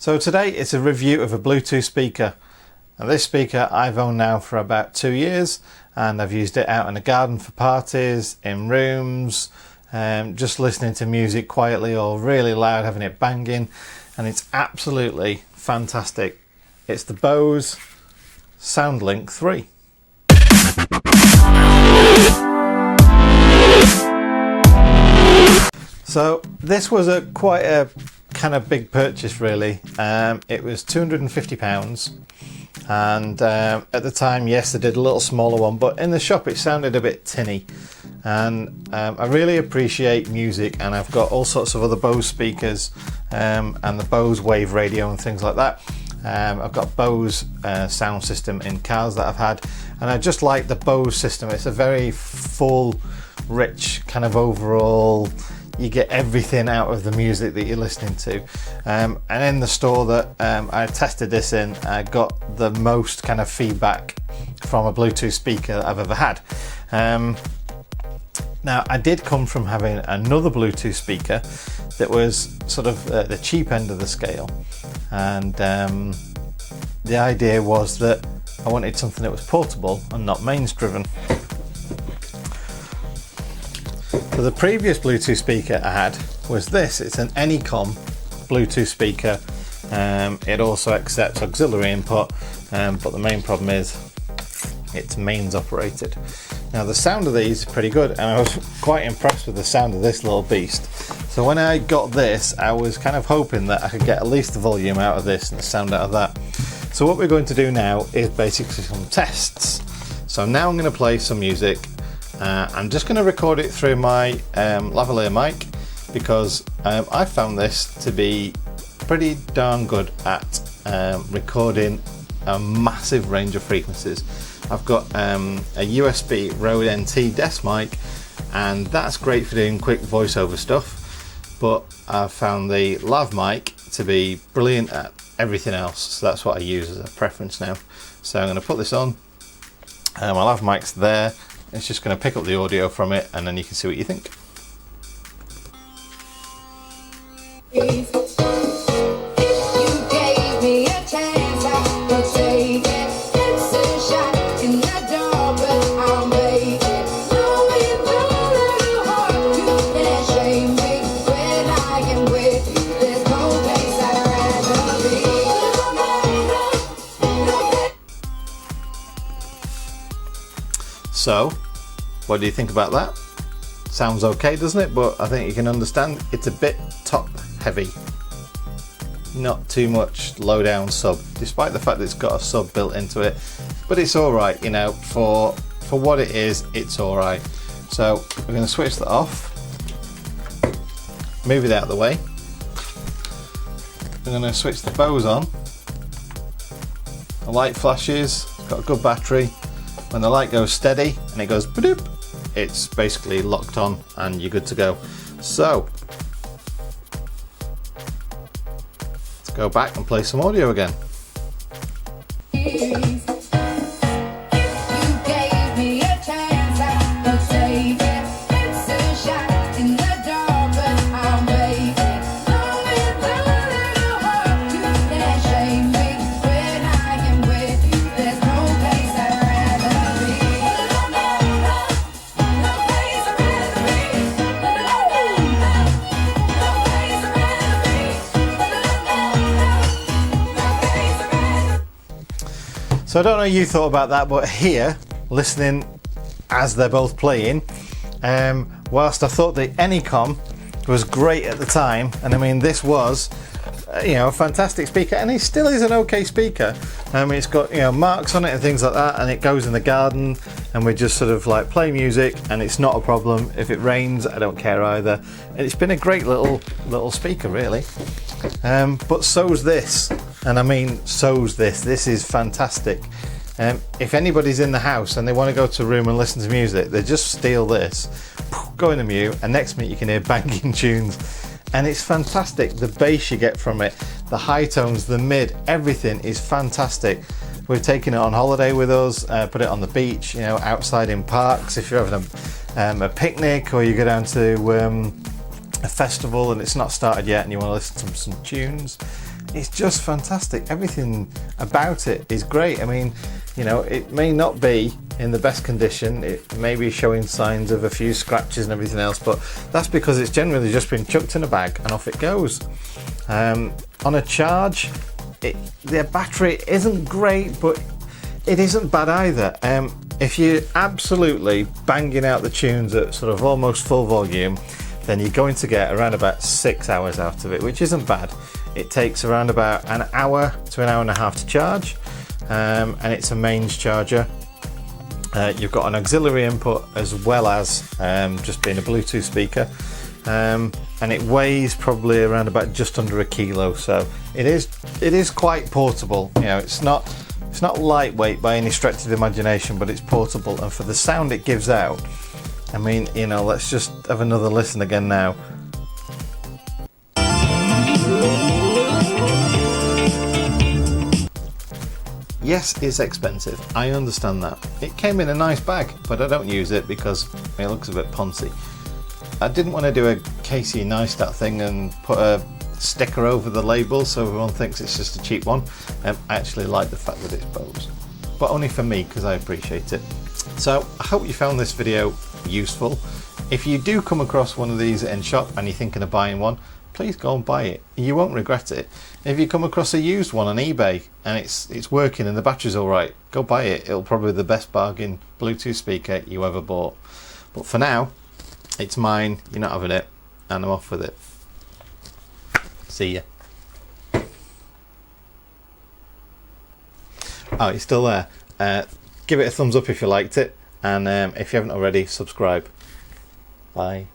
So today it's a review of a Bluetooth speaker. Now this speaker I've owned now for about 2 years, and I've used it out in the garden for parties, in rooms, just listening to music quietly or really loud, having it banging, and it's absolutely fantastic. It's the Bose Soundlink 3. So this was quite a kind of big purchase really. It was £250, and at the time, yes, they did a little smaller one, but in the shop it sounded a bit tinny, and I really appreciate music, and I've got all sorts of other Bose speakers and the Bose Wave radio and things like that. I've got Bose sound system in cars that I've had, and I just like the Bose system. It's a very full, rich kind of overall. You get everything out of the music that you're listening to, and in the store that I tested this in, I got the most kind of feedback from a Bluetooth speaker that I've ever had. Now I did come from having another Bluetooth speaker that was sort of the cheap end of the scale, and the idea was that I wanted something that was portable and not mains driven. So the previous Bluetooth speaker I had was this. It's an Anycom Bluetooth speaker. It also accepts auxiliary input, but the main problem is it's mains operated. Now the sound of these is pretty good, and I was quite impressed with the sound of this little beast. So when I got this, I was kind of hoping that I could get at least the volume out of this and the sound out of that. So what we're going to do now is basically some tests. So now I'm going to play some music. I'm just going to record it through my lavalier mic, because I found this to be pretty darn good at recording a massive range of frequencies. I've got a USB Rode NT desk mic, and that's great for doing quick voiceover stuff, but I've found the lav mic to be brilliant at everything else, so that's what I use as a preference now. So I'm going to put this on, my lav mic's there. It's just going to pick up the audio from it, and then you can see what you think. So, what do you think about that? Sounds okay, doesn't it? But I think you can understand it's a bit top heavy. Not too much low down sub, despite the fact that it's got a sub built into it. But it's alright, you know, for what it is, it's alright. So we're going to switch that off. Move it out of the way. We're going to switch the Bose on. The light flashes, it's got a good battery. When the light goes steady and it goes ba-doop, it's basically locked on and you're good to go. So let's go back and play some audio again. So I don't know what you thought about that, but here, listening as they're both playing, whilst I thought the Anycom was great at the time, and I mean this was, you know, a fantastic speaker, and it still is an okay speaker. It's got, you know, marks on it and things like that, and it goes in the garden, and we just sort of like play music, and it's not a problem. If it rains, I don't care either. And it's been a great little speaker, really. But so's this, and I mean so's this. This is fantastic. If anybody's in the house and they want to go to a room and listen to music, they just steal this, go into mute, and next minute you can hear banging tunes, and it's fantastic. The bass you get from it, the high tones, the mid, everything is fantastic. We've taken it on holiday with us, put it on the beach, you know, outside in parks. If you're having a picnic, or you go down to a festival and it's not started yet and you want to listen to some tunes, it's just fantastic. Everything about it is great. I mean, you know, it may not be in the best condition, it may be showing signs of a few scratches and everything else, but that's because it's generally just been chucked in a bag and off it goes. On a charge, the battery isn't great, but it isn't bad either. If you're absolutely banging out the tunes at sort of almost full volume, then you're going to get around about 6 hours out of it, which isn't bad. It takes around about an hour to an hour and a half to charge, and it's a mains charger. You've got an auxiliary input as well as just being a Bluetooth speaker, and it weighs probably around about just under a kilo, so it is quite portable. You know, it's not lightweight by any stretch of the imagination, but it's portable, and for the sound it gives out, I mean, you know, let's just have another listen again now. Yes, it's expensive, I understand that. It came in a nice bag, but I don't use it because it looks a bit poncy. I didn't want to do a Casey Neistat thing and put a sticker over the label so everyone thinks it's just a cheap one. I actually like the fact that it's Bose, but only for me because I appreciate it. So I hope you found this video useful. If you do come across one of these in shop and you're thinking of buying one, please go and buy it. You won't regret it. If you come across a used one on eBay and it's working and the battery's alright, go buy it. It'll probably be the best bargain Bluetooth speaker you ever bought. But for now, it's mine, you're not having it, and I'm off with it. See ya. Oh, it's still there. Give it a thumbs up if you liked it, and if you haven't already, subscribe. Bye.